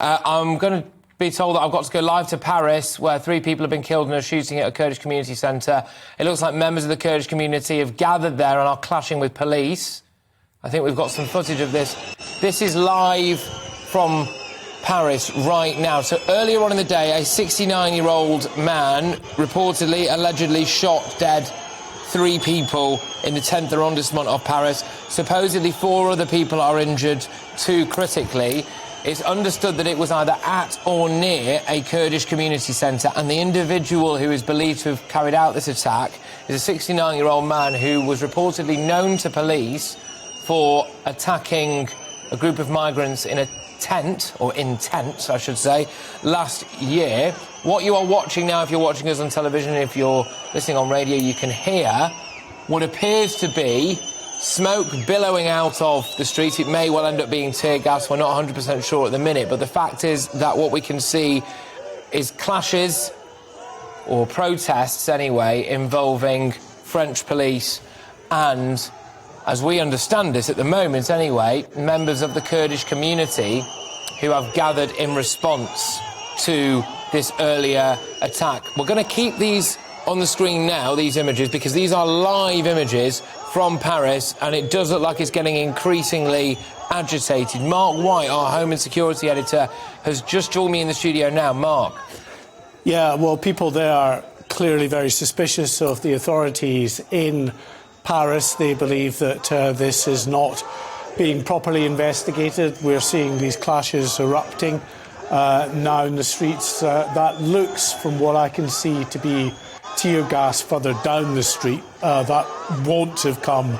I'm going to be told that I've got to go live to Paris, where 3 people have been killed in a shooting at a Kurdish community centre. It looks like members of the Kurdish community have gathered there and are clashing with police. I think we've got some footage of this. This is live from Paris right now. So earlier on in the day, a 69-year-old man reportedly, allegedly shot dead 3 people in the 10th arrondissement of Paris. Supposedly 4 other people are injured, 2 critically. It's understood that it was either at or near a Kurdish community centre, and the individual who is believed to have carried out this attack is a 69-year-old man who was reportedly known to police for attacking a group of migrants in a tent, or in tents, I should say, last year. What you are watching now, if you're watching us on television, if you're listening on radio, you can hear what appears to be smoke billowing out of the street. It may well end up being tear gas. We're not 100% sure at the minute, but the fact is that what we can see is clashes, or protests anyway, involving French police and, as we understand this at the moment anyway, members of the Kurdish community who have gathered in response to this earlier attack. We're going to keep these on the screen now, these images, because these are live images from Paris, and it does look like it's getting increasingly agitated. Mark White, our Home and Security Editor, has just joined me in the studio now. Mark. Yeah, well, people there are clearly very suspicious of the authorities in Paris. They believe that this is not being properly investigated. We're seeing these clashes erupting now in the streets. That looks, from what I can see, to be tear gas further down the street. That won't have come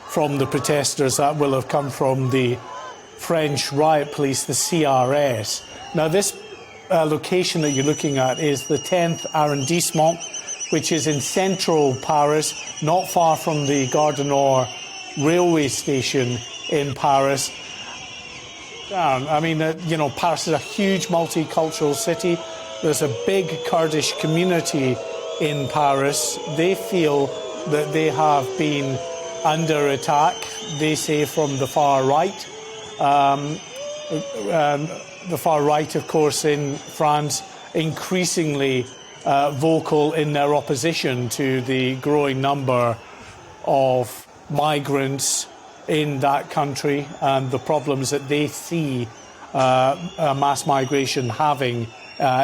from the protesters. That will have come from the French riot police, the CRS. Now, this location that you're looking at is the 10th arrondissement, which is in central Paris, not far from the Gare du Nord railway station in Paris. I mean, you know, Paris is a huge multicultural city. There's a big Kurdish community in Paris. They feel that they have been under attack, they say, from the far right. The far right, of course, in France, increasingly vocal in their opposition to the growing number of migrants in that country and the problems that they see mass migration having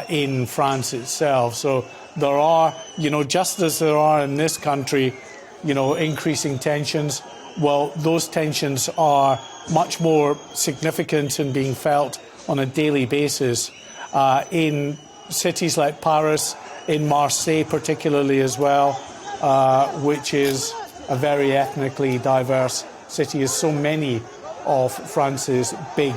in France itself. So there are, you know, just as there are in this country, you know, increasing tensions, well, those tensions are much more significant and being felt on a daily basis in cities like Paris, in Marseille particularly as well, which is a very ethnically diverse city, as so many of France's big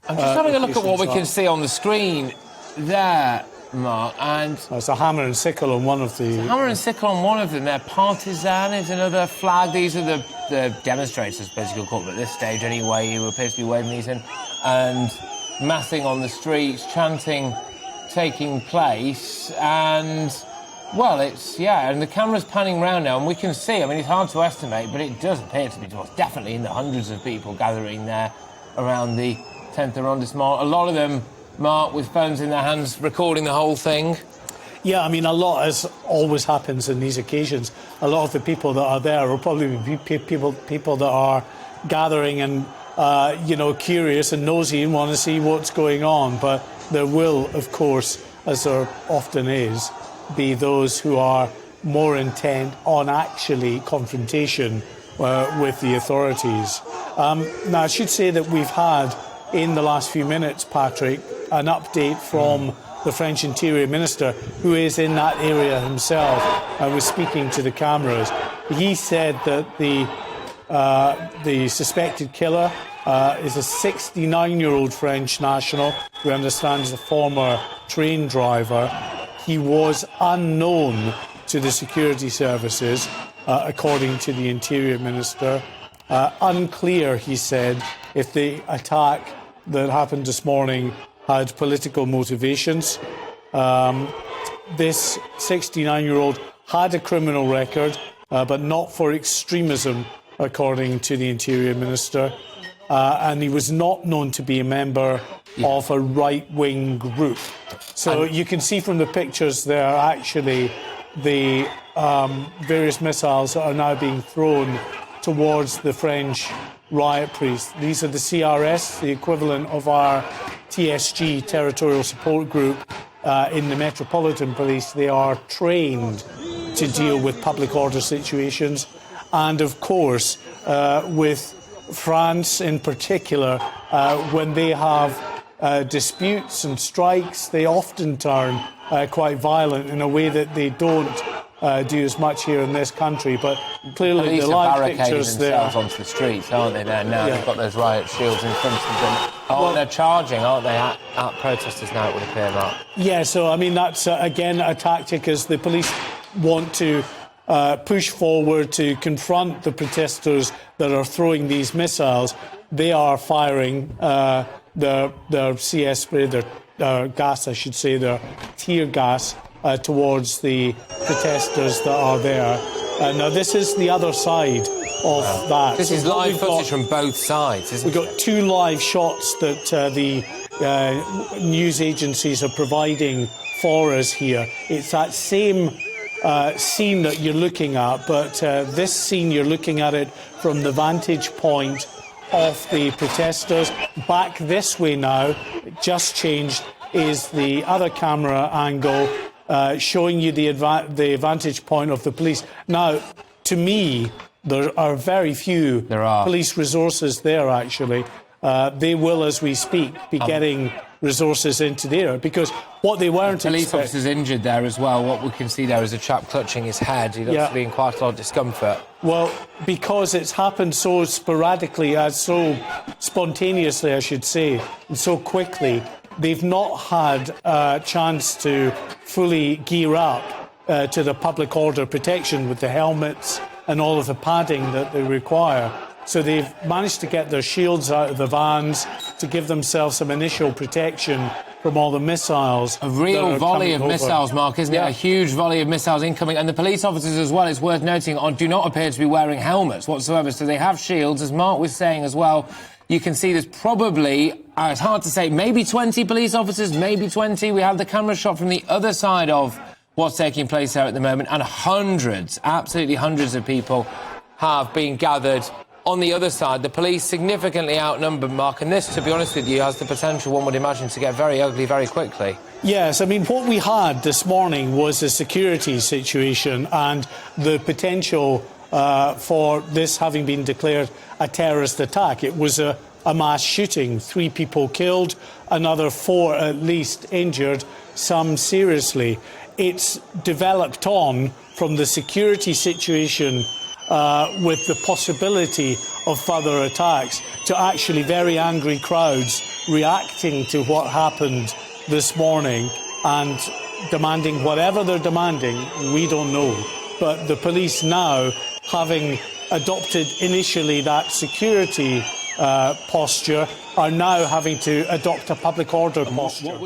I'm just having a look at what we can see on the screen there, Mark, and it's a hammer and sickle on one of the... hammer and sickle on one of them. Their partisan is another flag. These are the demonstrators, I suppose you could call them at this stage anyway, who appears to be waving these in, and massing on the streets, chanting taking place, and, well, it's, yeah, and the camera's panning round now, and we can see, I mean, it's hard to estimate, but it does appear to be definitely in the hundreds of people gathering there around the 10th arrondissement. A lot of them, Mark, with phones in their hands, recording the whole thing. Yeah, I mean, a lot, as always happens in these occasions, a lot of the people that are there will probably be people that are gathering and, you know, curious and nosy and want to see what's going on. But there will, of course, as there often is, be those who are more intent on actually confrontation with the authorities. Now, I should say that we've had, in the last few minutes, Patrick, an update from the French Interior Minister, who is in that area himself and was speaking to the cameras. He said that the suspected killer is a 69-year-old French national who understands a former train driver. He was unknown to the security services, according to the Interior Minister. Unclear, he said, if the attack that happened this morning had political motivations. This 69-year-old had a criminal record, but not for extremism, according to the Interior Minister. And he was not known to be a member of a right-wing group. So you can see from the pictures there, actually, the various missiles that are now being thrown towards the French riot police. These are the CRS, the equivalent of our TSG, Territorial Support Group, in the Metropolitan Police. They are trained to deal with public order situations. And, of course, with France in particular, when they have disputes and strikes, they often turn quite violent in a way that they don't do as much here in this country. But clearly Police the live are barricading pictures there... themselves onto the streets, aren't they, there now? They've got those riot shields in front of them. They're charging, aren't they, at protesters now, it would appear, Mark? Yeah, so, I mean, that's, again, a tactic as the police want to push forward to confront the protesters that are throwing these missiles. They are firing their CS spray, their gas, I should say, their tear gas towards the protesters that are there. Now, this is the other side of that. This is live footage from both sides, isn't it? We've got two live shots that the news agencies are providing for us here. It's that same scene that you're looking at, but this scene, you're looking at it from the vantage point of the protesters. Back this way now, it just changed, is the other camera angle showing you the vantage point of the police. Now, to me, there are very few police resources there, actually. They will, as we speak, be getting resources into there, because what they weren't police officers injured there as well. What we can see there is a chap clutching his head. He looks to be in quite a lot of discomfort. Well, because it's happened so sporadically, so spontaneously, I should say, and so quickly, they've not had a chance to fully gear up to the public order protection with the helmets and all of the padding that they require. So they've managed to get their shields out of the vans to give themselves some initial protection from all the missiles. A real volley of missiles, Mark, isn't it? A huge volley of missiles incoming. And the police officers as well, it's worth noting, do not appear to be wearing helmets whatsoever. So they have shields. As Mark was saying as well, you can see there's probably, it's hard to say, maybe 20 police officers, maybe 20. We have the camera shot from the other side of what's taking place there at the moment. And hundreds, absolutely hundreds of people have been gathered on the other side. The police significantly outnumbered, Mark, and this, to be honest with you, has the potential, one would imagine, to get very ugly very quickly. Yes, I mean, what we had this morning was a security situation and the potential for this having been declared a terrorist attack. It was a mass shooting, 3 people killed, another 4 at least injured, some seriously. It's developed on from the security situation with the possibility of further attacks to actually very angry crowds reacting to what happened this morning and demanding whatever they're demanding, we don't know. But the police now, having adopted initially that security posture, are now having to adopt a public order posture.